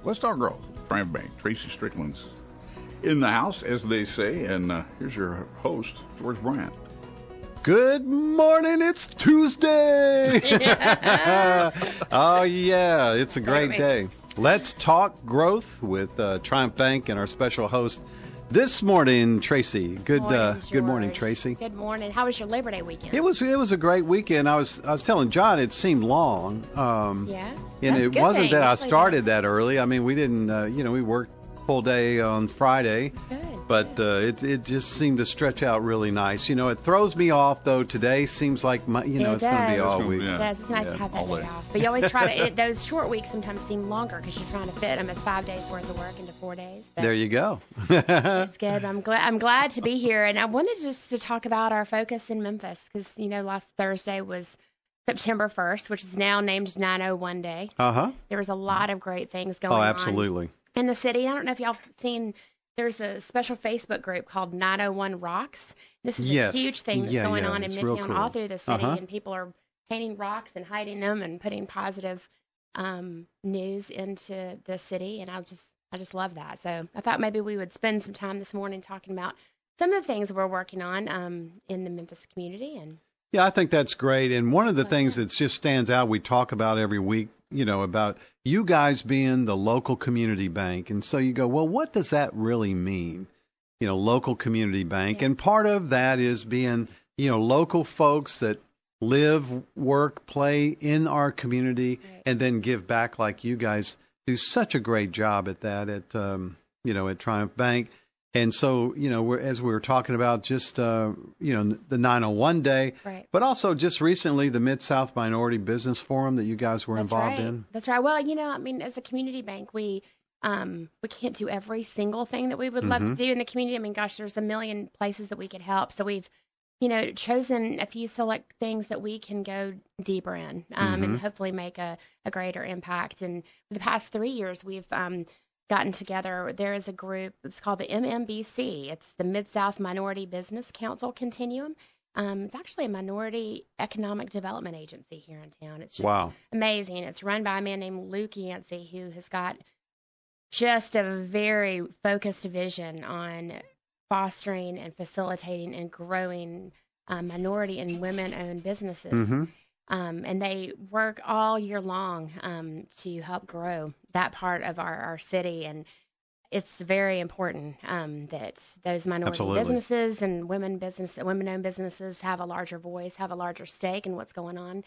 Let's talk growth. Triumph Bank. Traci Strickland's in the house, as they say, and here's your host, George Bryant. Good morning, it's Tuesday. Oh, yeah, it's a great day. Let's talk growth with Triumph Bank and our special host this morning, Traci. Good morning, Traci. Good morning. How was your Labor Day weekend? It was a great weekend. I was telling John it seemed long. Yeah. And it wasn't that I started that early. I mean, we didn't, we worked full day on Friday. Good. But it just seemed to stretch out really nice. It throws me off, though. Today seems like, it's going to be all week. It does. It's nice to have that day off. But you always try to, those short weeks sometimes seem longer because you're trying to fit them as 5 days worth of work into 4 days. But there you go. It's good. I'm glad to be here. And I wanted just to talk about our focus in Memphis because, last Thursday was September 1st, which is now named 901 Day. Uh-huh. There was a lot of great things going on. Oh, absolutely. In the city. I don't know if y'all have seen... There's a special Facebook group called 901 Rocks. This is a huge thing that's going on in Midtown, cool. All through the city, and people are painting rocks and hiding them and putting positive news into the city, and I just love that. So I thought maybe we would spend some time this morning talking about some of the things we're working on in the Memphis community. And yeah, I think that's great. And one of the things that just stands out, we talk about every week, about you guys being the local community bank. And so you go, well, what does that really mean? Local community bank. Yeah. And part of that is being, local folks that live, work, play in our community, right, and then give back like you guys do such a great job at that at Triumph Bank. And so, as we were talking about just, the 901 Day, right, but also just recently the Mid-South Minority Business Forum that you guys were involved in. That's right. Well, as a community bank, we can't do every single thing that we would love to do in the community. I mean, gosh, there's a million places that we could help. So we've, chosen a few select things that we can go deeper in and hopefully make a greater impact. And for the past 3 years, we've gotten together. There is a group, it's called the MMBC. It's the Mid-South Minority Business Council Continuum. It's actually a minority economic development agency here in town. It's just amazing. It's run by a man named Luke Yancey, who has got just a very focused vision on fostering and facilitating and growing minority and women-owned businesses. Mm-hmm. And they work all year long to help grow that part of our city. And it's very important that those minority businesses and women-owned businesses have a larger voice, have a larger stake in what's going on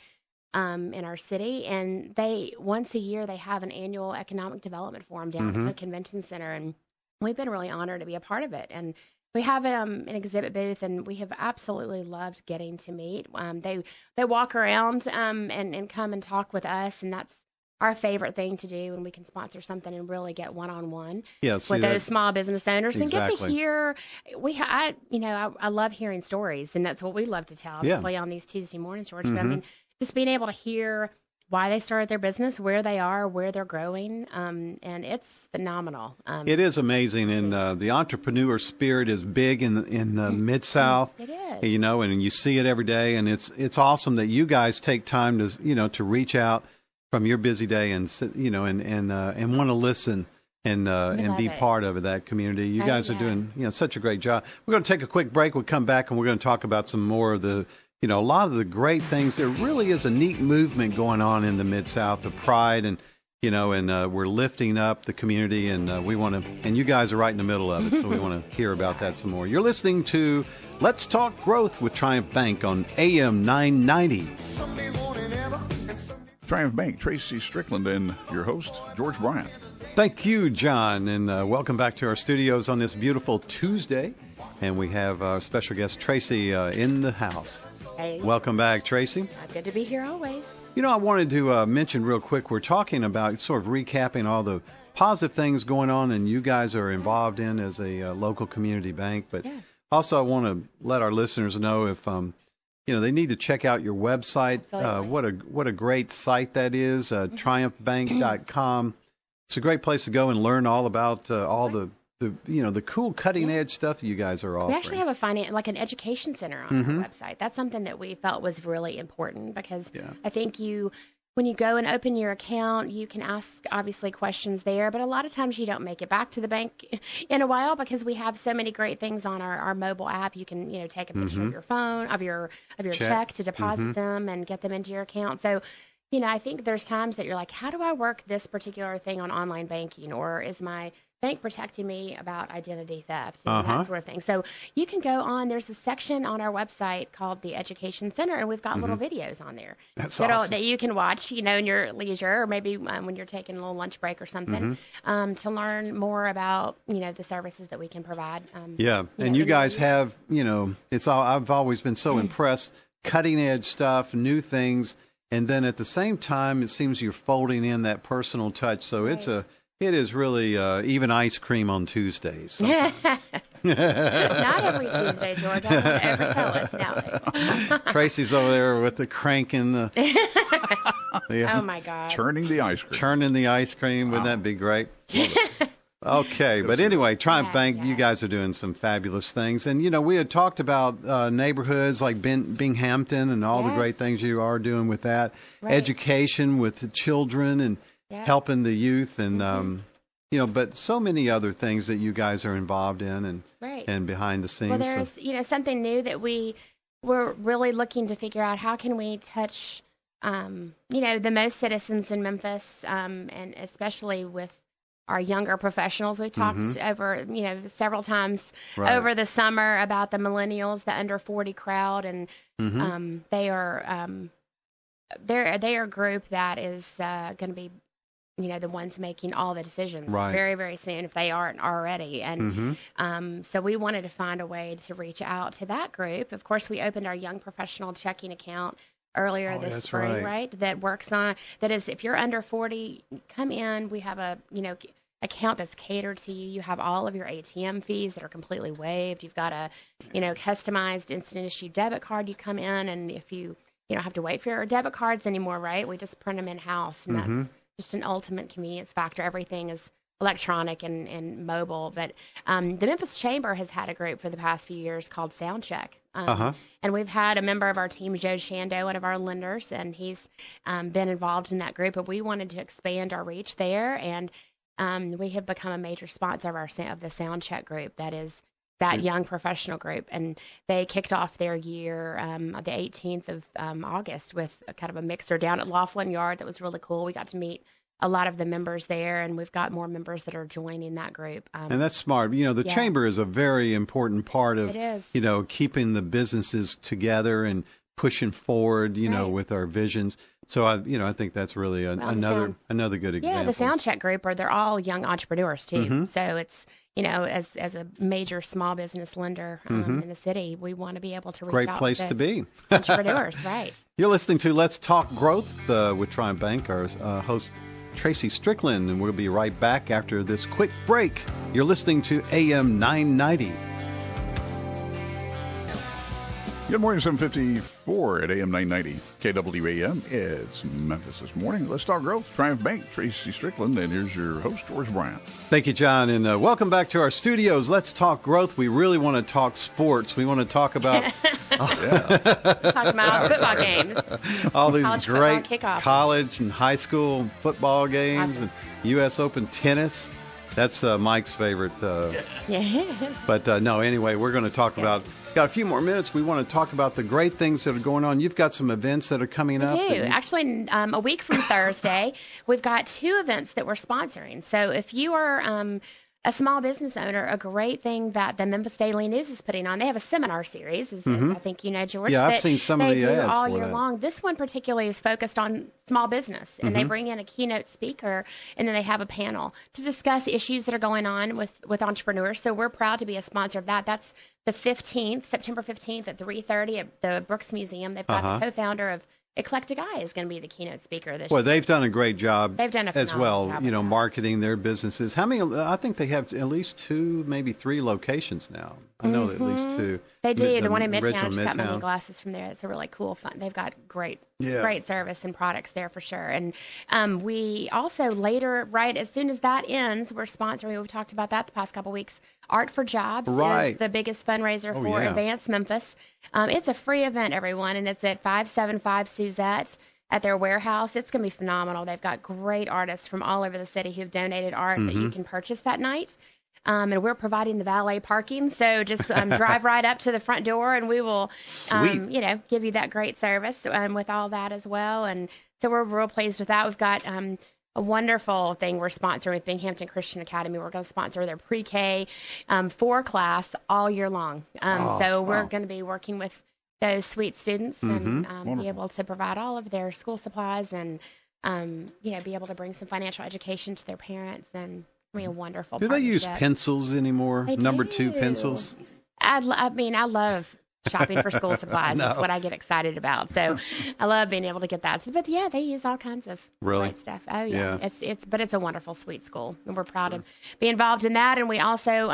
in our city. And once a year, they have an annual economic development forum down at the convention center. And we've been really honored to be a part of it. And we have an exhibit booth, and we have absolutely loved getting to meet. They walk around and come and talk with us, and that's our favorite thing to do when we can sponsor something and really get one-on-one with those small business owners and get to hear. I love hearing stories, and that's what we love to tell, obviously, on these Tuesday mornings, George. But I mean, just being able to hear why they started their business, where they are, where they're growing, and it's phenomenal. It is amazing, and the entrepreneur spirit is big in the Mid-South. It is, and you see it every day, and it's awesome that you guys take time to reach out from your busy day and and want to listen and be part of that community. You guys are doing such a great job. We're going to take a quick break. We'll come back and we're going to talk about some more of the. A lot of the great things. There really is a neat movement going on in the Mid-South of pride, and we're lifting up the community, and we want to. And you guys are right in the middle of it, so we want to hear about that some more. You're listening to Let's Talk Growth with Triumph Bank on AM 990. Triumph Bank, Traci Strickland, and your host, George Bryant. Thank you, John, and welcome back to our studios on this beautiful Tuesday. And we have our special guest, Traci, in the house. Hey. Welcome back, Traci. Good to be here always. I wanted to mention real quick, we're talking about sort of recapping all the positive things going on and you guys are involved in as a local community bank. But also I want to let our listeners know if, they need to check out your website. What a great site that is, triumphbank.com. It's a great place to go and learn all about all the cool cutting edge stuff that you guys are offering. We actually have an education center on our website. That's something that we felt was really important because I think you when you go and open your account, you can ask, obviously, questions there, but a lot of times you don't make it back to the bank in a while because we have so many great things on our mobile app. You can, take a picture of your phone, of your check to deposit them and get them into your account. So, I think there's times that you're like, how do I work this particular thing on online banking? Or is my bank protecting me about identity theft and that sort of thing? So you can go on. There's a section on our website called the Education Center, and we've got little videos on there that you can watch, in your leisure, or maybe when you're taking a little lunch break or something, to learn more about, the services that we can provide. And you guys have, I've always been so impressed, cutting edge stuff, new things. And then at the same time, it seems you're folding in that personal touch. So it is really even ice cream on Tuesdays. Not every Tuesday, George. I don't oversell us now. Tracy's over there with the crank in the... Oh, my God. Turning the ice cream. Turning the ice cream. Wouldn't that be great? Okay, but anyway, Triumph Bank, you guys are doing some fabulous things. And, we had talked about neighborhoods like Binghamton and all the great things you are doing with that. Right. Education with the children and helping the youth and, but so many other things that you guys are involved in and behind the scenes. Well, there's, something new that we're really looking to figure out. How can we touch, the most citizens in Memphis, and especially with our younger professionals. We've talked over, several times over the summer about the millennials, the under 40 crowd, and they are they're a group that is going to be, the ones making all the decisions very, very soon if they aren't already. And so we wanted to find a way to reach out to that group. Of course, we opened our young professional checking account earlier this spring, right? That works on, that is, if you're under 40, come in. We have a, account that's catered to you. You have all of your ATM fees that are completely waived. You've got a, customized instant issue debit card. You come in, and if you don't have to wait for your debit cards anymore, right? We just print them in-house, and that's just an ultimate convenience factor. Everything is electronic and mobile. But the Memphis Chamber has had a group for the past few years called Soundcheck. And we've had a member of our team, Joe Shando, one of our lenders, and he's been involved in that group. But we wanted to expand our reach there, and we have become a major sponsor of the Soundcheck group. That is that young professional group. And they kicked off their year the 18th of August with a kind of a mixer down at Laughlin Yard. That was really cool. We got to meet a lot of the members there, and we've got more members that are joining that group. And that's smart. The chamber is a very important part of, keeping the businesses together and pushing forward, with our visions. So I think that's really another good example. Yeah, the Soundcheck group they're all young entrepreneurs too. So it's, as a major small business lender in the city, we want to be able to reach Great out place to be. Entrepreneurs, right? You're listening to Let's Talk Growth with Triumph Bank. Our host Traci Strickland, and we'll be right back after this quick break. You're listening to AM 990. Good morning, 7:54 at AM 990 KWAM. It's Memphis This Morning. Let's Talk Growth, Triumph Bank, Traci Strickland, and here's your host, George Bryant. Thank you, John, and welcome back to our studios. Let's Talk Growth. We really want to talk sports. We want to talk about talk about football games, all these great college and high school football games, and U.S. Open tennis. That's Mike's favorite. But no, anyway, we're going to talk about. Got a few more minutes. We want to talk about the great things that are going on. You've got some events that are coming up. We do. Actually, a week from Thursday, we've got 2 events that we're sponsoring. So if you are a small business owner, a great thing that the Memphis Daily News is putting on, they have a seminar series, as I think you know, George. Yeah, I've seen some of the ads they do all year long. This one particularly is focused on small business, and they bring in a keynote speaker, and then they have a panel to discuss issues that are going on with entrepreneurs. So we're proud to be a sponsor of that. That's the 15th, September 15th at 3:30 at the Brooks Museum. They've got the co-founder of Eclectic Eye is going to be the keynote speaker this year. Well, they've done a great job. They've done a phenomenal job as well, marketing their businesses. How many? I think they have at least 2, maybe 3 locations now. I know at least 2. They do. The one in Midtown. I just got my new glasses from there. It's a really cool fun. They've got great service and products there for sure. And we also later, right as soon as that ends, we're sponsoring. We've talked about that the past couple of weeks. Art for Jobs is the biggest fundraiser for Advance Memphis. It's a free event, everyone, and it's at 575 Suzette. at their warehouse. It's going to be phenomenal. They've got great artists from all over the city who've donated art that you can purchase that night. And we're providing the valet parking. So just drive right up to the front door and we will, give you that great service with all that as well. And so we're real pleased with that. We've got a wonderful thing we're sponsoring with Binghamton Christian Academy. We're going to sponsor their pre-K 4 class all year long. We're going to be working with those sweet students and be able to provide all of their school supplies and, be able to bring some financial education to their parents and be a wonderful Do they use pencils anymore? They Number do. 2 pencils? I love shopping for school supplies. That's what I get excited about. So I love being able to get that. But yeah, they use all kinds of great stuff. Oh yeah. It's a wonderful, sweet school, and we're proud to be involved in that. And we also,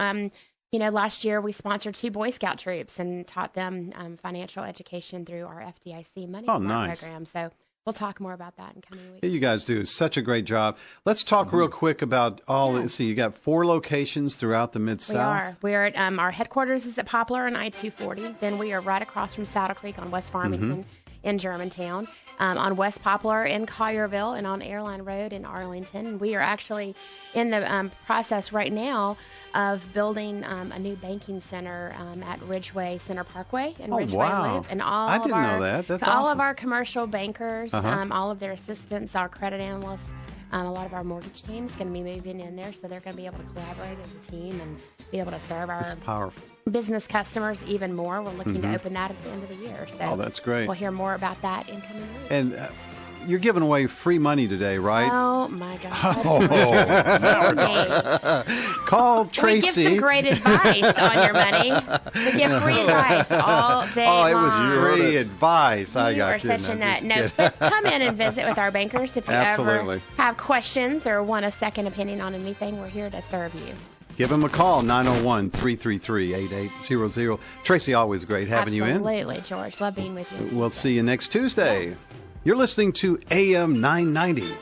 last year we sponsored 2 Boy Scout troops and taught them financial education through our FDIC money program. So we'll talk more about that in coming weeks. You guys do such a great job. Let's talk real quick about So you got 4 locations throughout the Mid-South. We're at our headquarters is at Poplar and I-240. Then we are right across from Saddle Creek on West Farmington in Germantown, on West Poplar in Collierville, and on Airline Road in Arlington. We are actually in the process right now of building a new banking center at Ridgeway Center Parkway in Ridgeway Loop. And I didn't know that. That's awesome. All of our commercial bankers, all of their assistants, our credit analysts, a lot of our mortgage team is going to be moving in there, so they're going to be able to collaborate as a team and be able to serve our business customers even more. We're looking to open that at the end of the year. So that's great. We'll hear more about that in coming weeks. And you're giving away free money today, right? Oh, my God. Call Traci. We give some great advice on your money. We give free advice all day long. It was free advice. I got you. You are such a nut. No, but come in and visit with our bankers if you ever have questions or want a second opinion on anything. We're here to serve you. Give them a call, 901-333-8800. Traci, always great having you in. Absolutely, George. Love being with you. We'll see you next Tuesday. Yes. You're listening to AM 990.